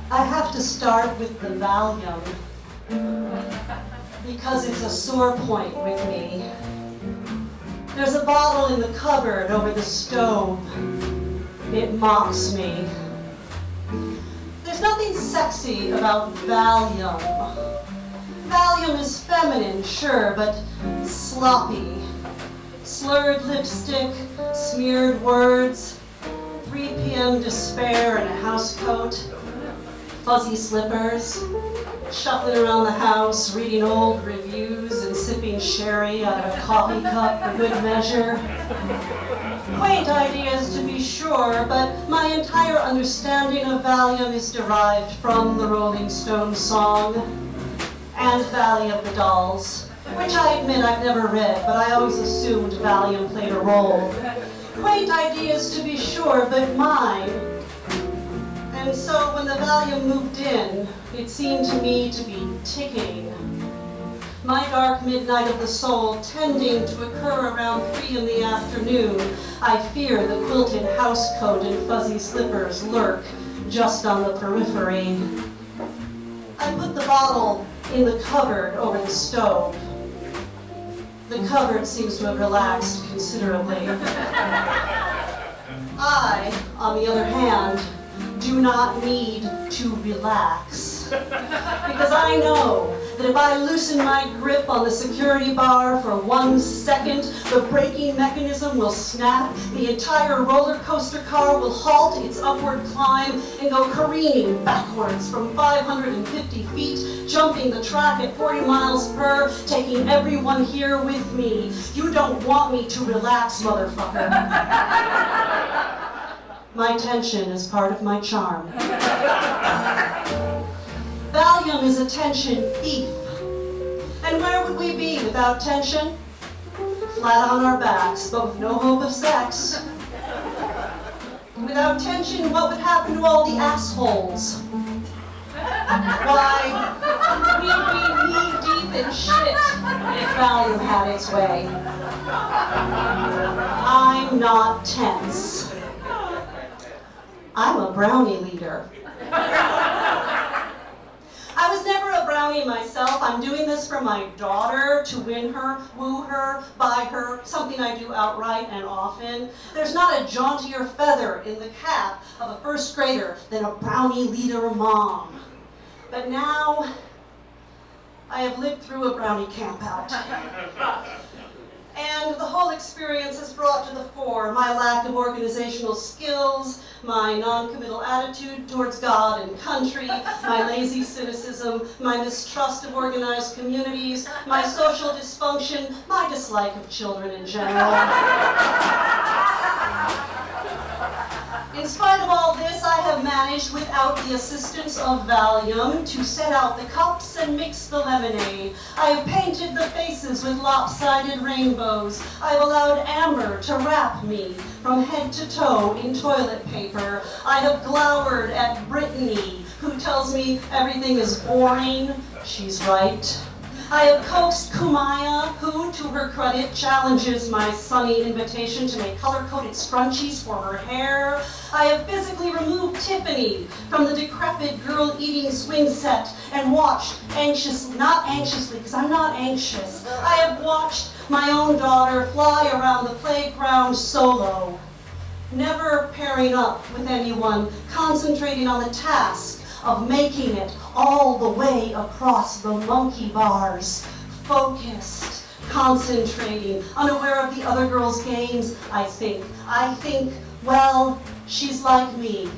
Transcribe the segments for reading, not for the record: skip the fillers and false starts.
I have to start with the Valium because it's a sore point with me. There's a bottle in the cupboard over the stove. It mocks me. There's nothing sexy about Valium. Valium is feminine, sure, but sloppy. Slurred lipstick, smeared words, 3 p.m. despair in a housecoat, fuzzy slippers, shuffling around the house, reading old reviews and sipping sherry out of a coffee cup for good measure. Quaint ideas to be sure, but my entire understanding of Valium is derived from the Rolling Stones song and Valley of the Dolls, which I admit I've never read, but I always assumed Valium played a role. Quaint ideas to be sure, but mine. And so when the Valium moved in, it seemed to me to be ticking. My dark midnight of the soul tending to occur around 3 in the afternoon, I fear the quilted housecoat and fuzzy slippers lurk just on the periphery. I put the bottle in the cupboard over the stove. The cupboard seems to have relaxed considerably. I, on the other hand, do not need to relax. Because I know that if I loosen my grip on the security bar for 1 second, the braking mechanism will snap, the entire roller coaster car will halt its upward climb and go careening backwards from 550 feet, jumping the track at 40 miles per, taking everyone here with me. You don't want me to relax, motherfucker. My tension is part of my charm. Valium is a tension thief. And where would we be without tension? Flat on our backs, but with no hope of sex. Without tension, what would happen to all the assholes? Why, we'd be knee-deep in shit if Valium had its way. I'm not tense. I'm a brownie leader. I was never a brownie myself. I'm doing this for my daughter, to win her, woo her, buy her, something I do outright and often. There's not a jauntier feather in the cap of a first grader than a brownie leader mom. But now, I have lived through a brownie campout. And the whole experience has brought to the fore my lack of organizational skills, my non-committal attitude towards God and country, my lazy cynicism, my mistrust of organized communities, my social dysfunction, my dislike of children in general. In spite of all this, I have managed, without the assistance of Valium, to set out the cups and mix the lemonade. I have painted the faces with lopsided rainbows. I have allowed amber to wrap me from head to toe in toilet paper. I have glowered at Brittany, who tells me everything is boring. She's right. I have coaxed Kumaya, who, to her credit, challenges my sunny invitation to make color-coded scrunchies for her hair. I have physically removed Tiffany from the decrepit girl-eating swing set and watched not anxiously, because I'm not anxious. I have watched my own daughter fly around the playground solo, never pairing up with anyone, concentrating on the task of making it all the way across the monkey bars, focused, concentrating, unaware of the other girls' games. I think, well, she's like me.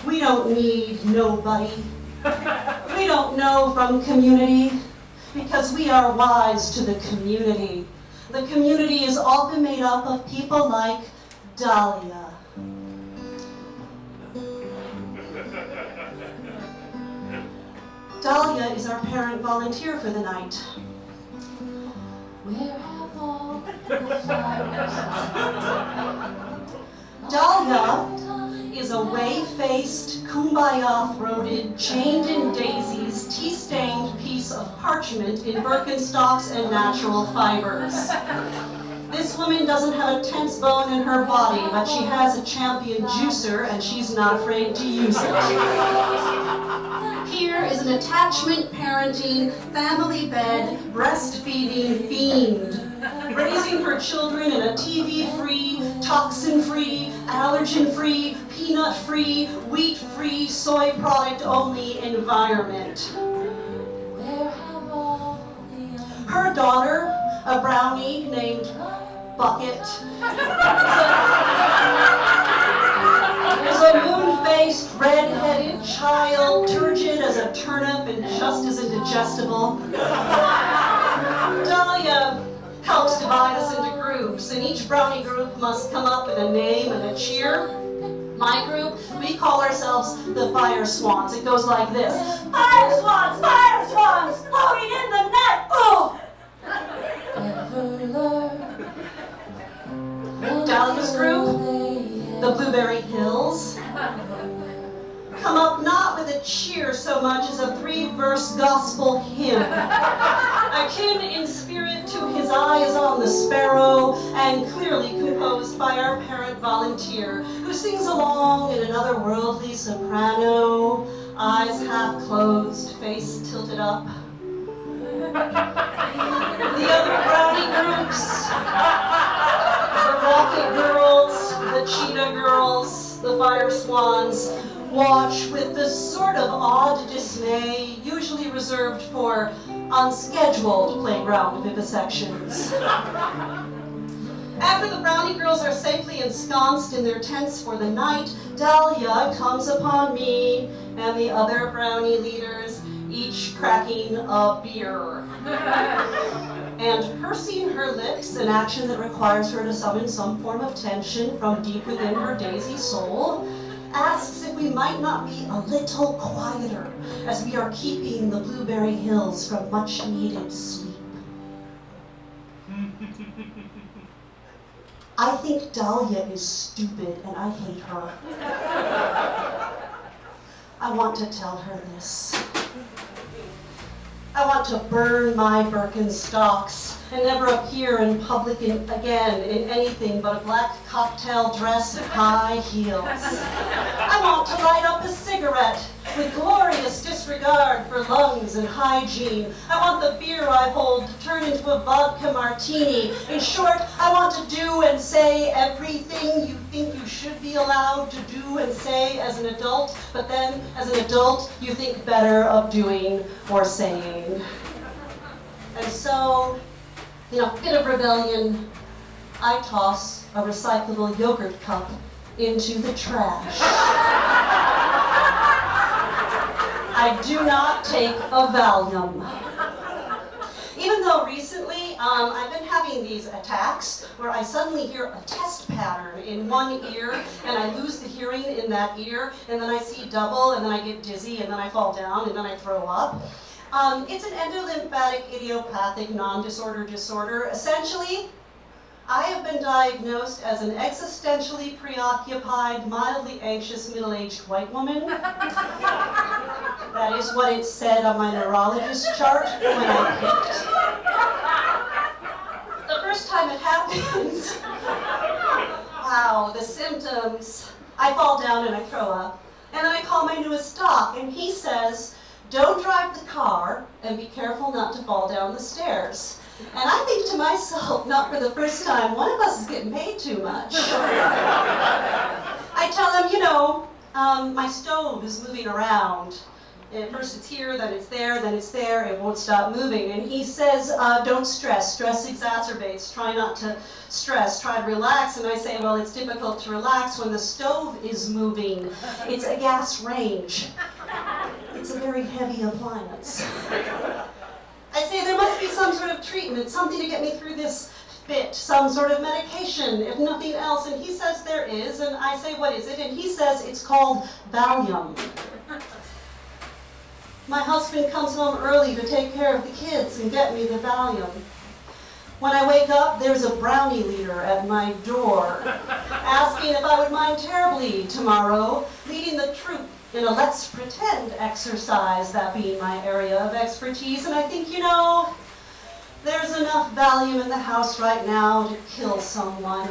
We don't need nobody. We don't know from community because we are wise to the community. The community is often made up of people like Dahlia. Dahlia is our parent volunteer for the night. Where have all the flowers? Dahlia is a whey-faced, kumbaya-throated, chained in daisies, tea-stained piece of parchment in Birkenstocks and natural fibers. This woman doesn't have a tense bone in her body, but she has a champion juicer, and she's not afraid to use it. Here is an attachment parenting, family bed, breastfeeding fiend, raising her children in a TV-free, toxin-free, allergen-free, peanut-free, wheat-free, soy product-only environment. Her daughter, a brownie named Bucket, is a moon-faced, red-headed child, turgid as a turnip and just as indigestible. Dahlia helps divide us into groups, and each brownie group must come up with a name and a cheer. My group, we call ourselves the Fire Swans. It goes like this. Fire Swans, floating in the night. Oh! Dahlia's group, the Blueberry Hills, come up not with a cheer so much as a 3-verse gospel hymn, akin in spirit to His Eye is on the Sparrow, and clearly composed by our parent volunteer, who sings along in an otherworldly soprano, eyes half closed, face tilted up. The other brownie groups, the Rocket Girls, the Cheetah Girls, the Fire Swans, watch with the sort of odd dismay usually reserved for unscheduled playground vivisections. After the brownie girls are safely ensconced in their tents for the night, Dahlia comes upon me and the other brownie leaders, each cracking a beer. And pursing her lips, an action that requires her to summon some form of tension from deep within her daisy soul, asks if we might not be a little quieter as we are keeping the Blueberry Hills from much needed sleep. I think Dahlia is stupid and I hate her. I want to tell her this. I want to burn my Birkenstocks and never appear in public again in anything but a black cocktail dress and high heels. I want to light up a cigarette with glorious disregard for lungs and hygiene. I want the beer I hold to turn into a vodka martini. In short, I want to do and say everything you think you should be allowed to do and say as an adult, but then as an adult you think better of doing or saying. And so, in a fit of rebellion, I toss a recyclable yogurt cup into the trash. I do not take a Valium. Even though recently I've been having these attacks where I suddenly hear a test pattern in one ear and I lose the hearing in that ear, and then I see double, and then I get dizzy, and then I fall down, and then I throw up. It's an endolymphatic idiopathic non-disorder disorder. Essentially, I have been diagnosed as an existentially preoccupied, mildly anxious, middle-aged white woman. That is what it said on my neurologist chart when I picked. The first time it happens, wow, the symptoms. I fall down and I throw up. And then I call my newest doc, and he says, don't drive the car and be careful not to fall down the stairs. And I think to myself, not for the first time, one of us is getting paid too much. I tell him, my stove is moving around. And first it's here, then it's there, it won't stop moving. And he says, don't stress. Stress exacerbates. Try not to stress. Try to relax. And I say, well, it's difficult to relax when the stove is moving. It's a gas range. It's a very heavy appliance. I say there must be some sort of treatment, something to get me through this fit, some sort of medication, if nothing else. And he says there is, and I say, what is it? And he says it's called Valium. My husband comes home early to take care of the kids and get me the Valium. When I wake up, there's a brownie leader at my door, asking if I would mind terribly tomorrow leading the troop in a let's pretend exercise, that being my area of expertise. And I think, There's enough Valium in the house right now to kill someone.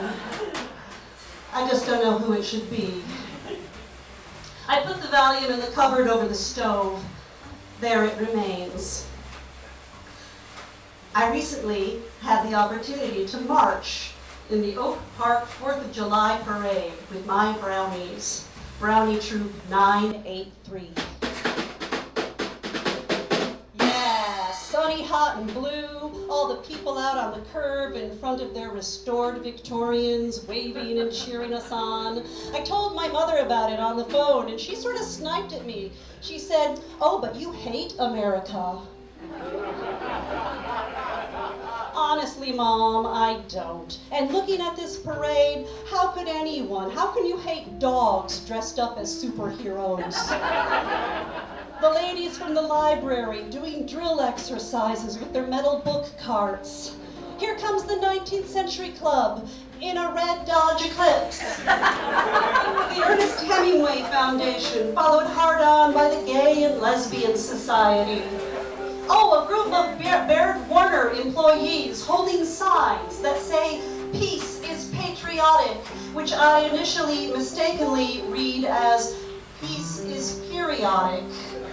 I just don't know who it should be. I put the Valium in the cupboard over the stove. There it remains. I recently had the opportunity to march in the Oak Park 4th of July parade with my brownies. Brownie Troop 983. Yeah, sunny, hot, and blue. All the people out on the curb in front of their restored Victorians, waving and cheering us on. I told my mother about it on the phone, and she sort of sniped at me. She said, "Oh, but you hate America." Honestly, Mom, I don't. And looking at this parade, how could anyone, how can you hate dogs dressed up as superheroes? The ladies from the library doing drill exercises with their metal book carts. Here comes the 19th Century Club in a red Dodge Eclipse. The Ernest Hemingway Foundation, followed hard on by the Gay and Lesbian Society. Oh, a group of Baird Warner employees holding signs that say, "Peace is patriotic," which I initially mistakenly read as, "Peace is periodic."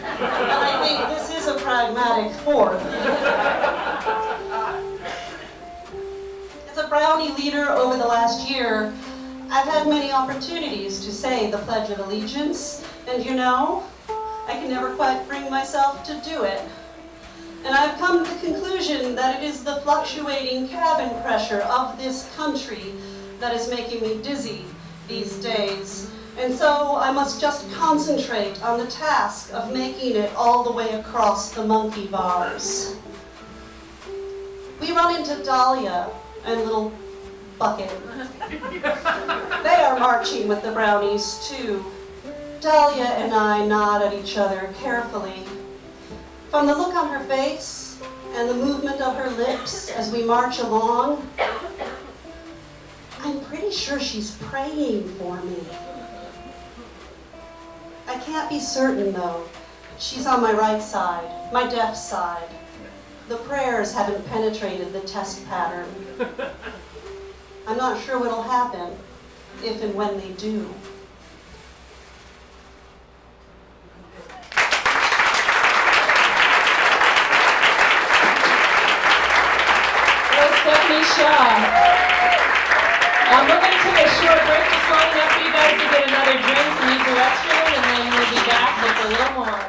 And I think this is a pragmatic fourth. As a Brownie leader over the last year, I've had many opportunities to say the Pledge of Allegiance, and you know, I can never quite bring myself to do it. And I've come to the conclusion that it is the fluctuating cabin pressure of this country that is making me dizzy these days. And so I must just concentrate on the task of making it all the way across the monkey bars. We run into Dahlia and little Bucket. They are marching with the brownies too. Dahlia and I nod at each other carefully. From the look on her face and the movement of her lips as we march along, I'm pretty sure she's praying for me. I can't be certain though. She's on my right side, my deaf side. The prayers haven't penetrated the test pattern. I'm not sure what'll happen if and when they do. We're going to take a short break just long enough for you guys to get another drink and use the restroom, and then we'll be back with a little more.